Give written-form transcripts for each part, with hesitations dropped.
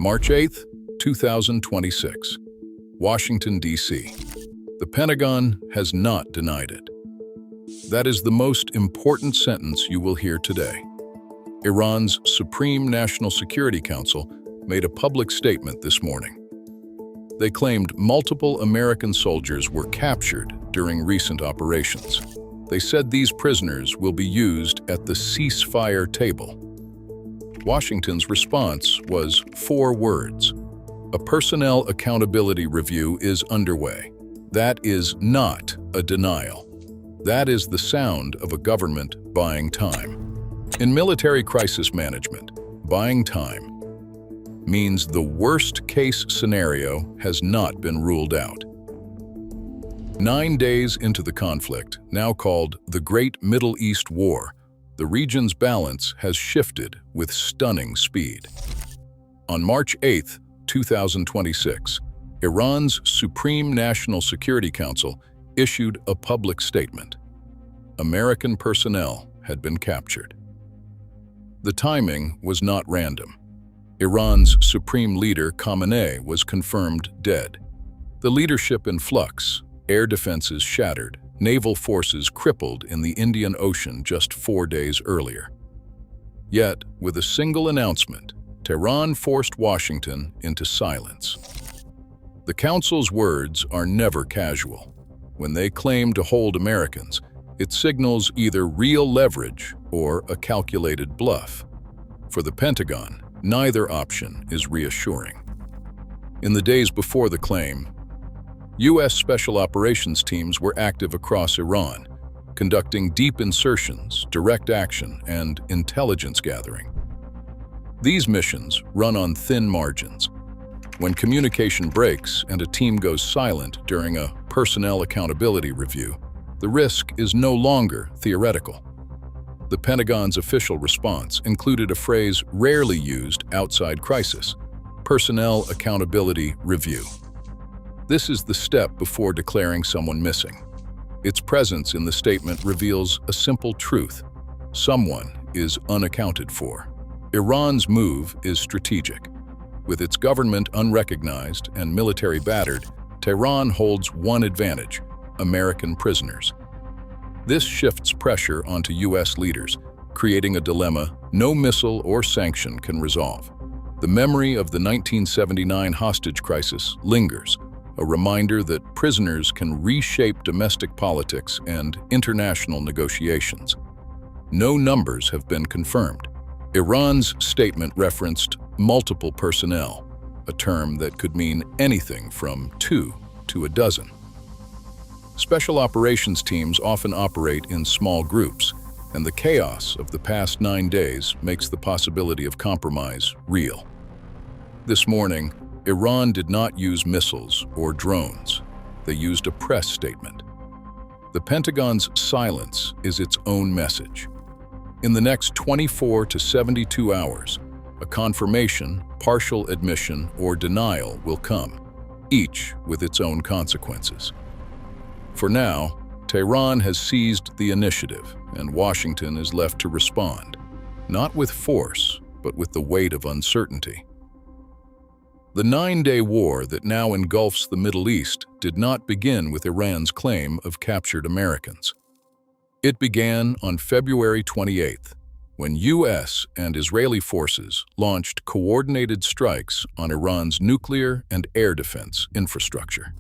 March 8, 2026, Washington, D.C. The Pentagon has not denied it. That is the most important sentence you will hear today. Iran's Supreme National Security Council made a public statement this morning. They claimed multiple American soldiers were captured during recent operations. They said these prisoners will be used at the ceasefire table. Washington's response was 4 words. A personnel accountability review is underway. That is not a denial. That is the sound of a government buying time. In military crisis management, buying time means the worst-case scenario has not been ruled out. 9 days into the conflict, now called the Great Middle East War, the region's balance has shifted with stunning speed. On March 8, 2026, Iran's Supreme National Security Council issued a public statement. American personnel had been captured. The timing was not random. Iran's supreme leader, Khamenei, was confirmed dead. The leadership in flux, air defenses shattered, naval forces crippled in the Indian Ocean just 4 days earlier. Yet, with a single announcement, Tehran forced Washington into silence. The Council's words are never casual. When they claim to hold Americans, it signals either real leverage or a calculated bluff. For the Pentagon, neither option is reassuring. In the days before the claim, U.S. Special Operations teams were active across Iran, conducting deep insertions, direct action, and intelligence gathering. These missions run on thin margins. When communication breaks and a team goes silent during a personnel accountability review, the risk is no longer theoretical. The Pentagon's official response included a phrase rarely used outside crisis: personnel accountability review. This is the step before declaring someone missing. Its presence in the statement reveals a simple truth: someone is unaccounted for. Iran's move is strategic. With its government unrecognized and military battered, Tehran holds one advantage: American prisoners. This shifts pressure onto U.S. leaders, creating a dilemma no missile or sanction can resolve. The memory of the 1979 hostage crisis lingers, a reminder that prisoners can reshape domestic politics and international negotiations. No numbers have been confirmed. Iran's statement referenced multiple personnel, a term that could mean anything from 2 to a dozen. Special operations teams often operate in small groups, and the chaos of the past 9 days makes the possibility of compromise real. This morning, Iran did not use missiles or drones. They used a press statement. The Pentagon's silence is its own message. In the next 24 to 72 hours, a confirmation, partial admission, or denial will come, each with its own consequences. For now, Tehran has seized the initiative, and Washington is left to respond, not with force, but with the weight of uncertainty. The 9-day war that now engulfs the Middle East did not begin with Iran's claim of captured Americans. It began on February 28th, when U.S. and Israeli forces launched coordinated strikes on Iran's nuclear and air defense infrastructure.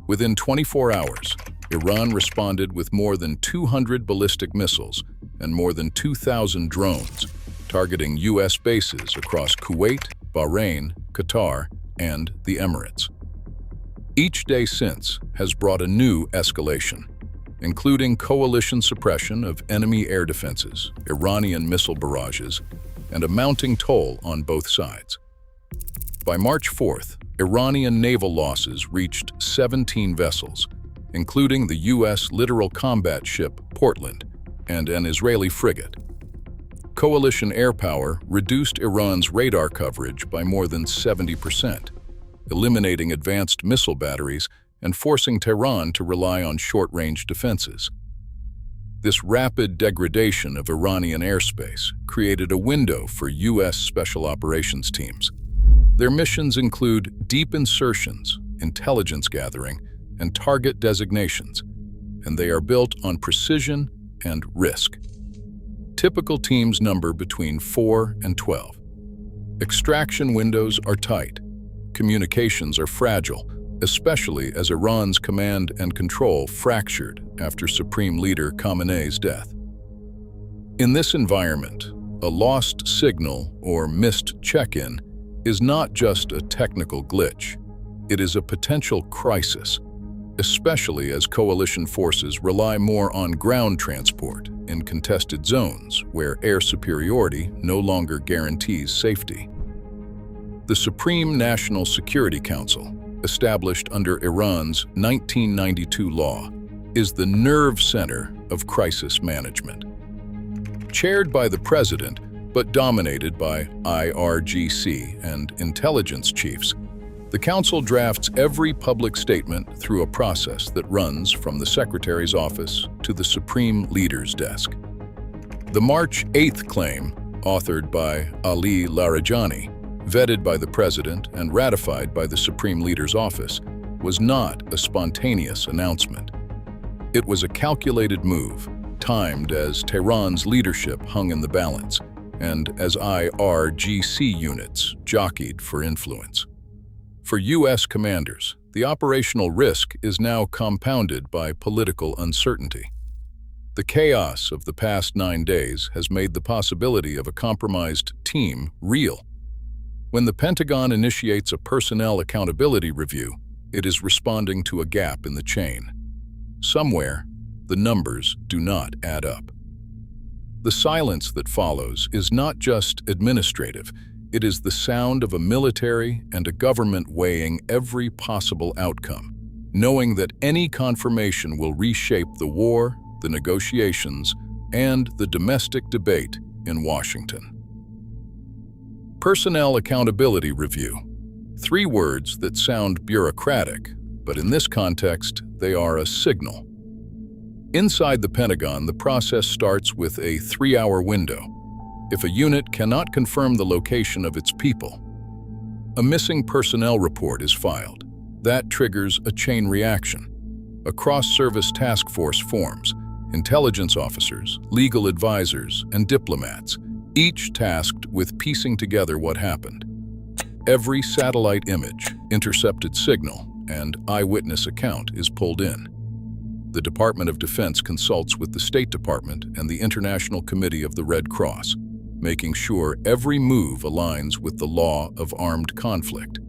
Within 24 hours, Iran responded with more than 200 ballistic missiles and more than 2,000 drones, targeting U.S. bases across Kuwait, Bahrain, Qatar, and the Emirates. Each day since has brought a new escalation, including coalition suppression of enemy air defenses, Iranian missile barrages, and a mounting toll on both sides. By March 4th, Iranian naval losses reached 17 vessels, including the U.S. littoral combat ship Portland and an Israeli frigate. Coalition air power reduced Iran's radar coverage by more than 70%, eliminating advanced missile batteries and forcing Tehran to rely on short-range defenses. This rapid degradation of Iranian airspace created a window for U.S. special operations teams. Their missions include deep insertions, intelligence gathering, and target designations, and they are built on precision and risk. Typical teams number between 4 and 12. Extraction windows are tight. Communications are fragile, especially as Iran's command and control fractured after Supreme Leader Khamenei's death. In this environment, a lost signal or missed check-in is not just a technical glitch. It is a potential crisis, especially as coalition forces rely more on ground transport in contested zones where air superiority no longer guarantees safety. The Supreme National Security Council, established under Iran's 1992 law, is the nerve center of crisis management. Chaired by the president, but dominated by IRGC and intelligence chiefs, the council drafts every public statement through a process that runs from the secretary's office to the supreme leader's desk. The March 8th claim, authored by Ali Larijani, vetted by the president and ratified by the supreme leader's office, was not a spontaneous announcement. It was a calculated move, timed as Tehran's leadership hung in the balance, and as IRGC units jockeyed for influence. For U.S. commanders, the operational risk is now compounded by political uncertainty. The chaos of the past 9 days has made the possibility of a compromised team real. When the Pentagon initiates a personnel accountability review, it is responding to a gap in the chain. Somewhere, the numbers do not add up. The silence that follows is not just administrative, it is the sound of a military and a government weighing every possible outcome, knowing that any confirmation will reshape the war, the negotiations, and the domestic debate in Washington. Personnel Accountability Review. 3 words that sound bureaucratic, but in this context, they are a signal. Inside the Pentagon, the process starts with a 3-hour window. If a unit cannot confirm the location of its people, a missing personnel report is filed. That triggers a chain reaction. A cross-service task force forms, intelligence officers, legal advisors, and diplomats, each tasked with piecing together what happened. Every satellite image, intercepted signal, and eyewitness account is pulled in. The Department of Defense consults with the State Department and the International Committee of the Red Cross, making sure every move aligns with the law of armed conflict.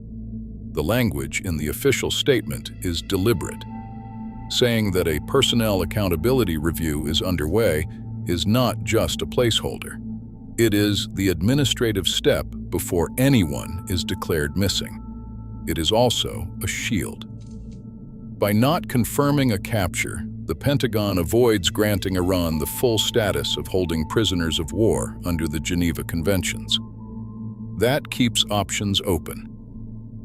The language in the official statement is deliberate. Saying that a personnel accountability review is underway is not just a placeholder. It is the administrative step before anyone is declared missing. It is also a shield. By not confirming a capture, the Pentagon avoids granting Iran the full status of holding prisoners of war under the Geneva Conventions. That keeps options open.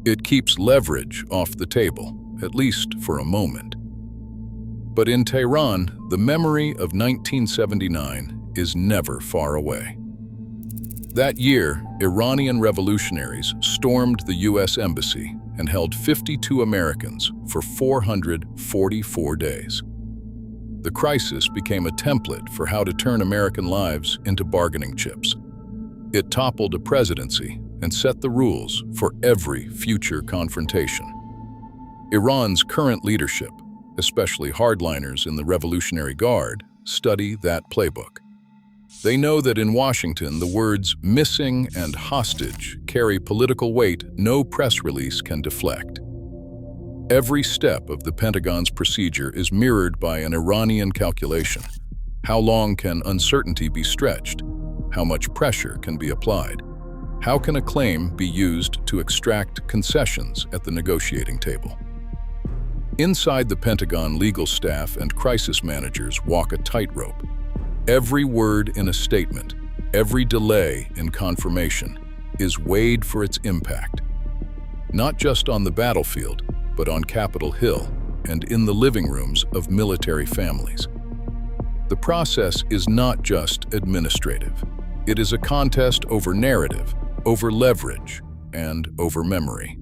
It keeps leverage off the table, at least for a moment. But in Tehran, the memory of 1979 is never far away. That year, Iranian revolutionaries stormed the U.S. Embassy and held 52 Americans for 444 days. The crisis became a template for how to turn American lives into bargaining chips. It toppled a presidency and set the rules for every future confrontation. Iran's current leadership, especially hardliners in the Revolutionary Guard, study that playbook. They know that in Washington, the words missing and hostage carry political weight no press release can deflect. Every step of the Pentagon's procedure is mirrored by an Iranian calculation. How long can uncertainty be stretched? How much pressure can be applied? How can a claim be used to extract concessions at the negotiating table? Inside the Pentagon, legal staff and crisis managers walk a tightrope. Every word in a statement, every delay in confirmation, is weighed for its impact. Not just on the battlefield, but on Capitol Hill and in the living rooms of military families. The process is not just administrative. It is a contest over narrative, over leverage, and over memory.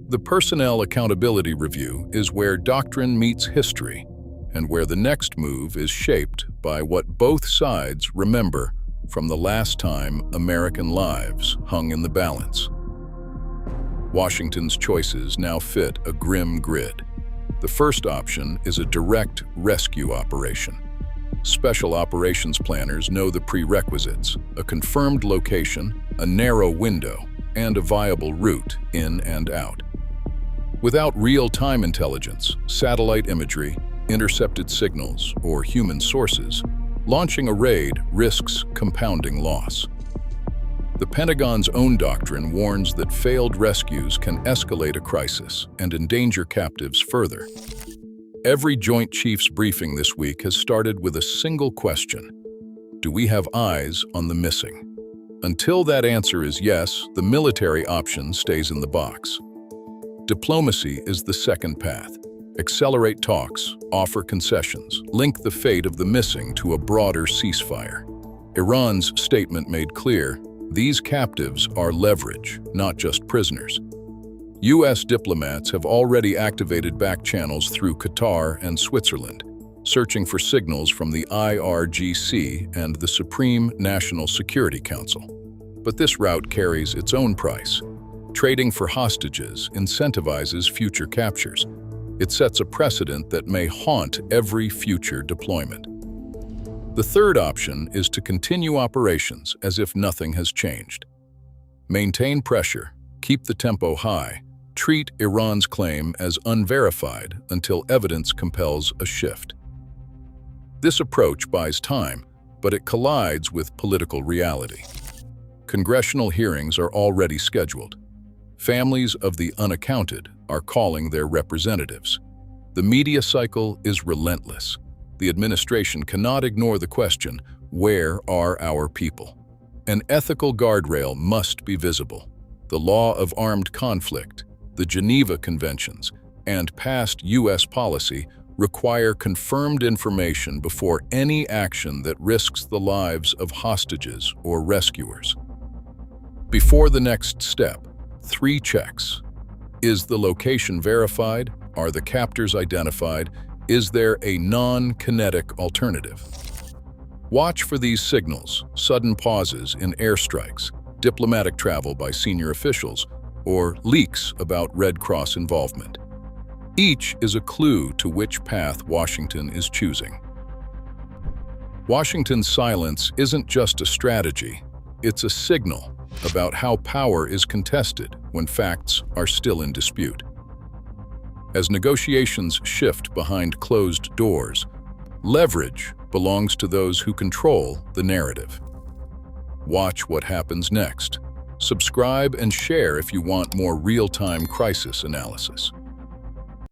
The Personnel Accountability Review is where doctrine meets history and where the next move is shaped by what both sides remember from the last time American lives hung in the balance. Washington's choices now fit a grim grid. The first option is a direct rescue operation. Special operations planners know the prerequisites: a confirmed location, a narrow window, and a viable route in and out. Without real-time intelligence, satellite imagery, intercepted signals, or human sources, launching a raid risks compounding loss. The Pentagon's own doctrine warns that failed rescues can escalate a crisis and endanger captives further. Every Joint Chiefs briefing this week has started with a single question: do we have eyes on the missing? Until that answer is yes, the military option stays in the box. Diplomacy is the second path. Accelerate talks, offer concessions, link the fate of the missing to a broader ceasefire. Iran's statement made clear, these captives are leverage, not just prisoners. U.S. diplomats have already activated back channels through Qatar and Switzerland, searching for signals from the IRGC and the Supreme National Security Council. But this route carries its own price. Trading for hostages incentivizes future captures. It sets a precedent that may haunt every future deployment. The third option is to continue operations as if nothing has changed. Maintain pressure, keep the tempo high, treat Iran's claim as unverified until evidence compels a shift. This approach buys time, but it collides with political reality. Congressional hearings are already scheduled. Families of the unaccounted are calling their representatives. The media cycle is relentless. The administration cannot ignore the question, where are our people? An ethical guardrail must be visible. The law of armed conflict, the Geneva Conventions, and past U.S. policy require confirmed information before any action that risks the lives of hostages or rescuers. Before the next step, 3 checks. Is the location verified? Are the captors identified? Is there a non-kinetic alternative? Watch for these signals: sudden pauses in airstrikes, diplomatic travel by senior officials, or leaks about Red Cross involvement. Each is a clue to which path Washington is choosing. Washington's silence isn't just a strategy, it's a signal about how power is contested when facts are still in dispute. As negotiations shift behind closed doors, leverage belongs to those who control the narrative. Watch what happens next. Subscribe and share if you want more real-time crisis analysis.